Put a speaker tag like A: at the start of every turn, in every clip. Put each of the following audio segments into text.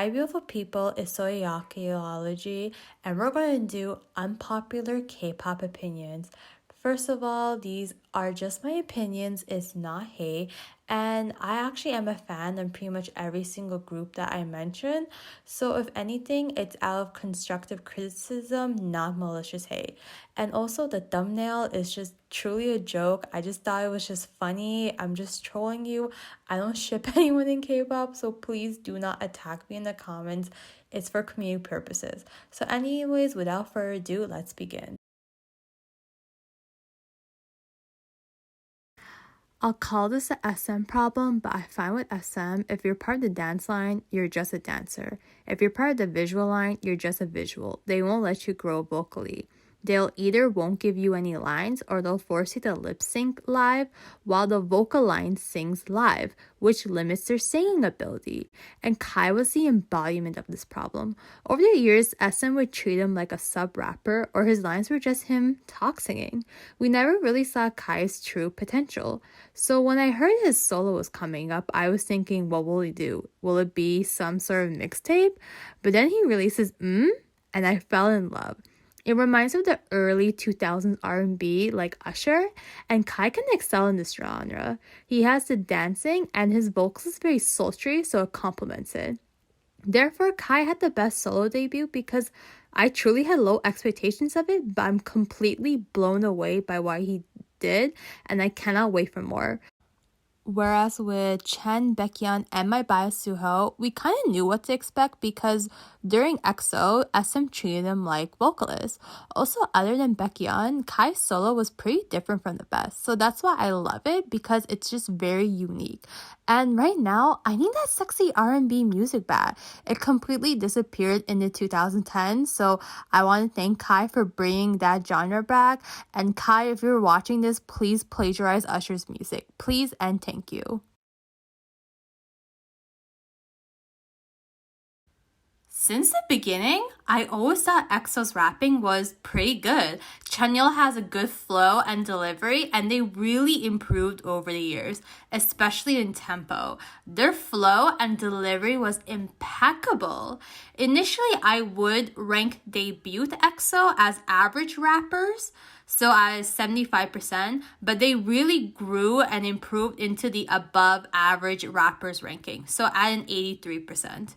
A: Hi, beautiful people, it's Apology, and we're going to do unpopular K-pop opinions. First of all, these are just my opinions, it's not hate, and I actually am a fan of pretty much every single group that I mentioned, so if anything, it's out of constructive criticism, not malicious hate. And also, the thumbnail is just truly a joke. I just thought it was just funny. I'm just trolling you. I don't ship anyone in K-pop, so please do not attack me in the comments. It's for community purposes. So anyways, without further ado, let's begin. I'll call this a SM problem, but I find with SM, if you're part of the dance line, you're just a dancer. If you're part of the visual line, you're just a visual. They won't let you grow vocally. They'll either won't give you any lines or they'll force you to lip sync live while the vocal line sings live, which limits their singing ability. And Kai was the embodiment of this problem. Over the years, SM would treat him like a sub-rapper or his lines were just him talk singing. We never really saw Kai's true potential. So when I heard his solo was coming up, I was thinking, what will he do? Will it be some sort of mixtape? But then he releases and I fell in love. It reminds me of the early 2000s R&B like Usher, and Kai can excel in this genre. He has the dancing and his vocals is very sultry, so it complements it. Therefore, Kai had the best solo debut because I truly had low expectations of it, but I'm completely blown away by what he did, and I cannot wait for more. Whereas with Chen, Baekhyun, and my bias Suho, we kind of knew what to expect because during EXO, SM treated him like vocalists. Also, other than Baekhyun, Kai's solo was pretty different from the best. So that's why I love it because it's just very unique. And right now, I need that sexy R&B music back. It completely disappeared in the 2010s. So I want to thank Kai for bringing that genre back. And Kai, if you're watching this, please plagiarize Usher's music. Please and thank you. Since the beginning, I always thought EXO's rapping was pretty good. Chanyeol has a good flow and delivery, and they really improved over the years, especially in tempo. Their flow and delivery was impeccable. Initially, I would rank debut EXO as average rappers, so as 75%, but they really grew and improved into the above average rappers ranking, so at an 83%.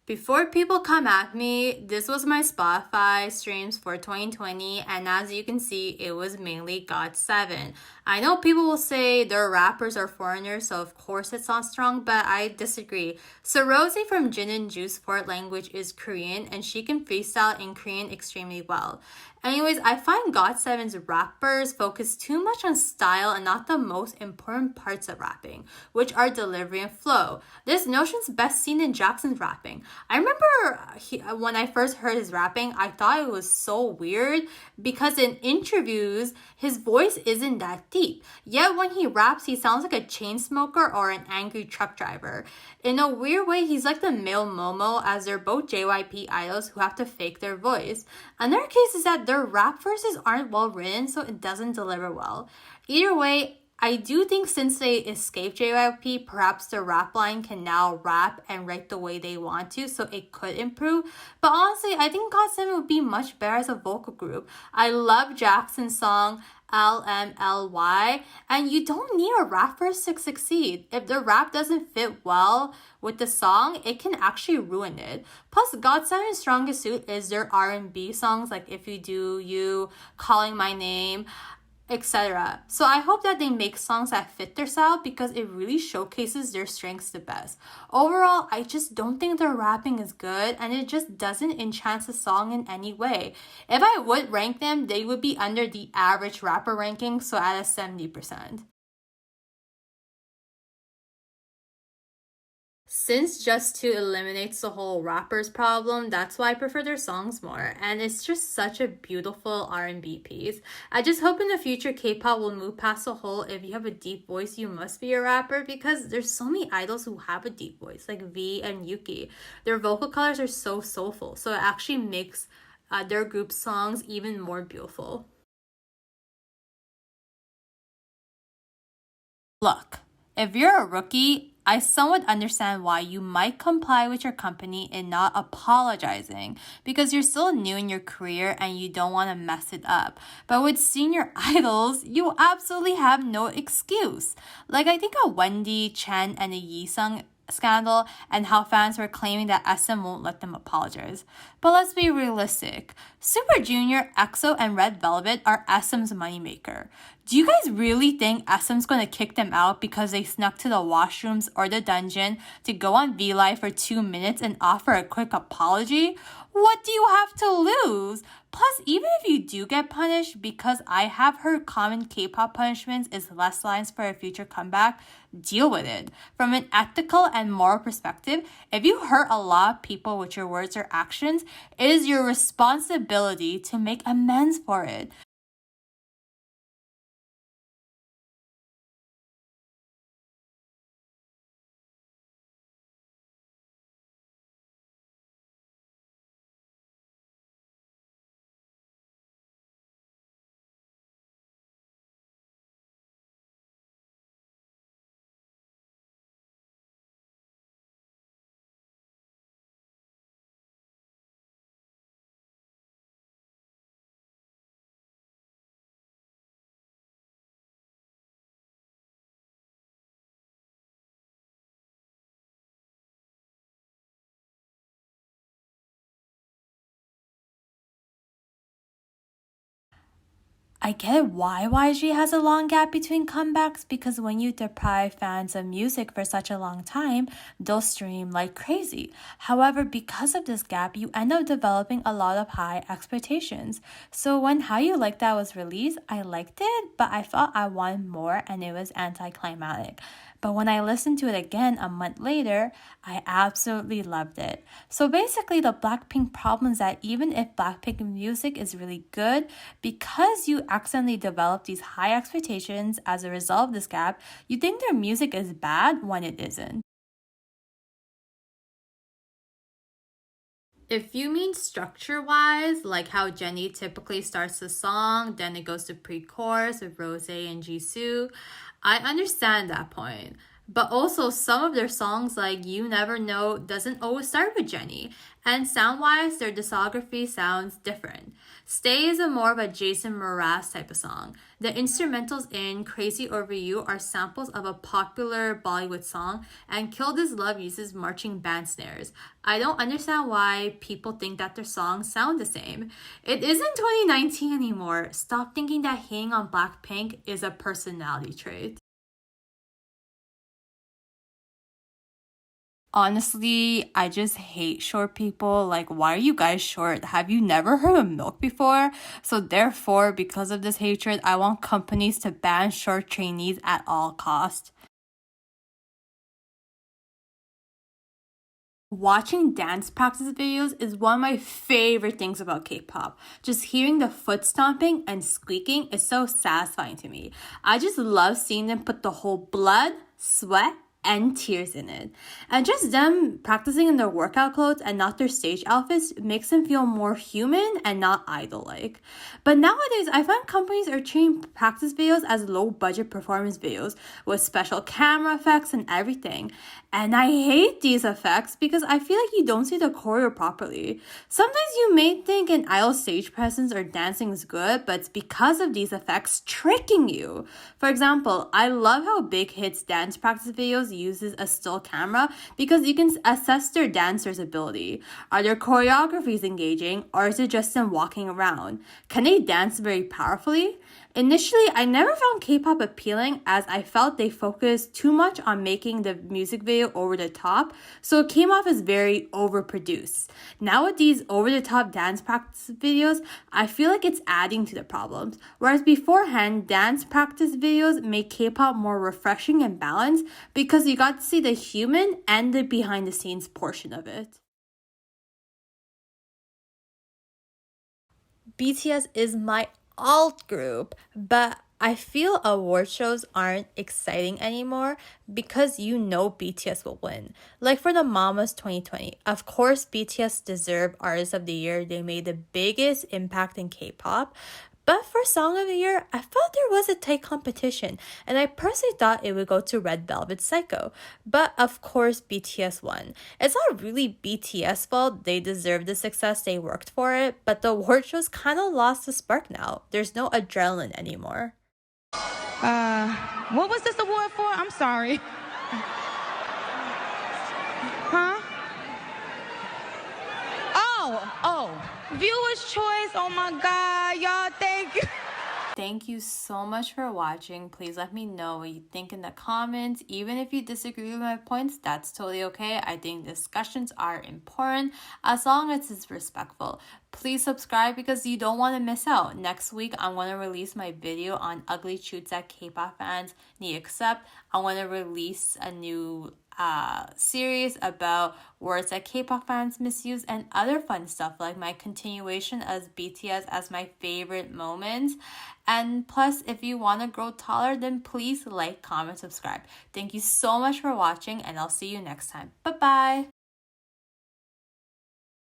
A: Before people come at me, this was my Spotify streams for 2020, and as you can see, it was mainly Got7. I know people will say their rappers are foreigners, so of course it's not strong, but I disagree. So Rosé from Jin and Ju's fourth language is Korean, and she can freestyle in Korean extremely well. Anyways, I find Got7's rappers focus too much on style and not the most important parts of rapping, which are delivery and flow. This notion's best seen in Jackson's rapping. I remember when I first heard his rapping, I thought it was so weird because in interviews, his voice isn't that deep. Yet when he raps, he sounds like a chain smoker or an angry truck driver. In a weird way, he's like the male Momo, as they're both JYP idols who have to fake their voice. Another case is that their rap verses aren't well written, so it doesn't deliver well. Either way, I do think since they escaped JYP, perhaps their rap line can now rap and write the way they want to, so it could improve. But honestly, I think Got7 would be much better as a vocal group. I love Jackson's song LMLY, and you don't need a rap verse to succeed. If the rap doesn't fit well with the song, it can actually ruin it. Plus, Got7's strongest suit is their R&B songs like If You Do You, Calling My Name, etc. So I hope that they make songs that fit their style because it really showcases their strengths the best. Overall, I just don't think their rapping is good and it just doesn't enhance the song in any way. If I would rank them, they would be under the average rapper ranking, so at a 70%. Since Just 2 eliminates the whole rappers problem, that's why I prefer their songs more, and it's just such a beautiful R&B piece. I just hope in the future K-pop will move past the whole if you have a deep voice you must be a rapper, because there's so many idols who have a deep voice like V and Yuki. Their vocal colors are so soulful, so it actually makes their group songs even more beautiful. Look, if you're a rookie, I somewhat understand why you might comply with your company in not apologizing because you're still new in your career and you don't want to mess it up. But with senior idols, you absolutely have no excuse. Like I think of Wendy, Chen, and the Yisung scandal and how fans were claiming that SM won't let them apologize. But let's be realistic. Super Junior, EXO, and Red Velvet are SM's moneymaker. Do you guys really think SM's gonna kick them out because they snuck to the washrooms or the dungeon to go on V-Live for 2 minutes and offer a quick apology? What do you have to lose? Plus, even if you do get punished, because I have heard common K-pop punishments is less lines for a future comeback, deal with it. From an ethical and moral perspective, if you hurt a lot of people with your words or actions, it is your responsibility to make amends for it. I get why YG has a long gap between comebacks because when you deprive fans of music for such a long time, they'll stream like crazy. However, because of this gap, you end up developing a lot of high expectations. So when How You Like That was released, I liked it, but I felt I wanted more and it was anticlimactic. But when I listened to it again a month later, I absolutely loved it. So basically, the Blackpink problem is that even if Blackpink music is really good, because you accidentally develop these high expectations as a result of this gap, you think their music is bad when it isn't. If you mean structure-wise, like how Jennie typically starts the song, then it goes to pre-chorus with Rosé and Jisoo, I understand that point. But also, some of their songs, like You Never Know, doesn't always start with Jennie. And sound-wise, their discography sounds different. Stay is a more of a Jason Mraz type of song. The instrumentals in Crazy Over You are samples of a popular Bollywood song, and Kill This Love uses marching band snares. I don't understand why people think that their songs sound the same. It isn't 2019 anymore. Stop thinking that hating on Blackpink is a personality trait. Honestly, I just hate short people. Like, why are you guys short? Have you never heard of milk before? So therefore, because of this hatred, I want companies to ban short trainees at all costs. Watching dance practice videos is one of my favorite things about K-pop. Just hearing the foot stomping and squeaking is so satisfying to me. I just love seeing them put the whole blood, sweat, and tears in it. And just them practicing in their workout clothes and not their stage outfits makes them feel more human and not idol-like. But nowadays, I find companies are treating practice videos as low-budget performance videos with special camera effects and everything. And I hate these effects because I feel like you don't see the choreo properly. Sometimes you may think an idol stage presence or dancing is good, but it's because of these effects tricking you. For example, I love how Big Hit's dance practice videos uses a still camera because you can assess their dancers' ability. Are their choreographies engaging or is it just them walking around? Can they dance very powerfully? Initially, I never found K-pop appealing as I felt they focused too much on making the music video over the top, so it came off as very overproduced. Now with these over-the-top dance practice videos, I feel like it's adding to the problems. Whereas beforehand, dance practice videos made K-pop more refreshing and balanced because you got to see the human and the behind-the-scenes portion of it. BTS is my alt group, but I feel award shows aren't exciting anymore because you know BTS will win. Like for the Mamas 2020, of course BTS deserve Artist of the Year. They made the biggest impact in K-pop. But for Song of the Year, I felt there was a tight competition, and I personally thought it would go to Red Velvet Psycho. But of course, BTS won. It's not really BTS' fault, they deserve the success, they worked for it, but the award shows kind of lost the spark now. There's no adrenaline anymore.
B: What was this award for? I'm sorry. Huh? Oh, viewer's choice. Oh my God, y'all, thank you.
A: Thank you so much for watching. Please let me know what you think in the comments. Even if you disagree with my points, that's totally okay. I think discussions are important as long as it's respectful. Please subscribe because you don't want to miss out. Next week, I'm going to release my video on ugly shoots that K-pop fans need to accept. I want to release a new series about words that K-pop fans misuse and other fun stuff, like my continuation as BTS as my favorite moments. And plus, if you want to grow taller, then please like, comment, subscribe. Thank you so much for watching, and I'll see you next time. Bye bye.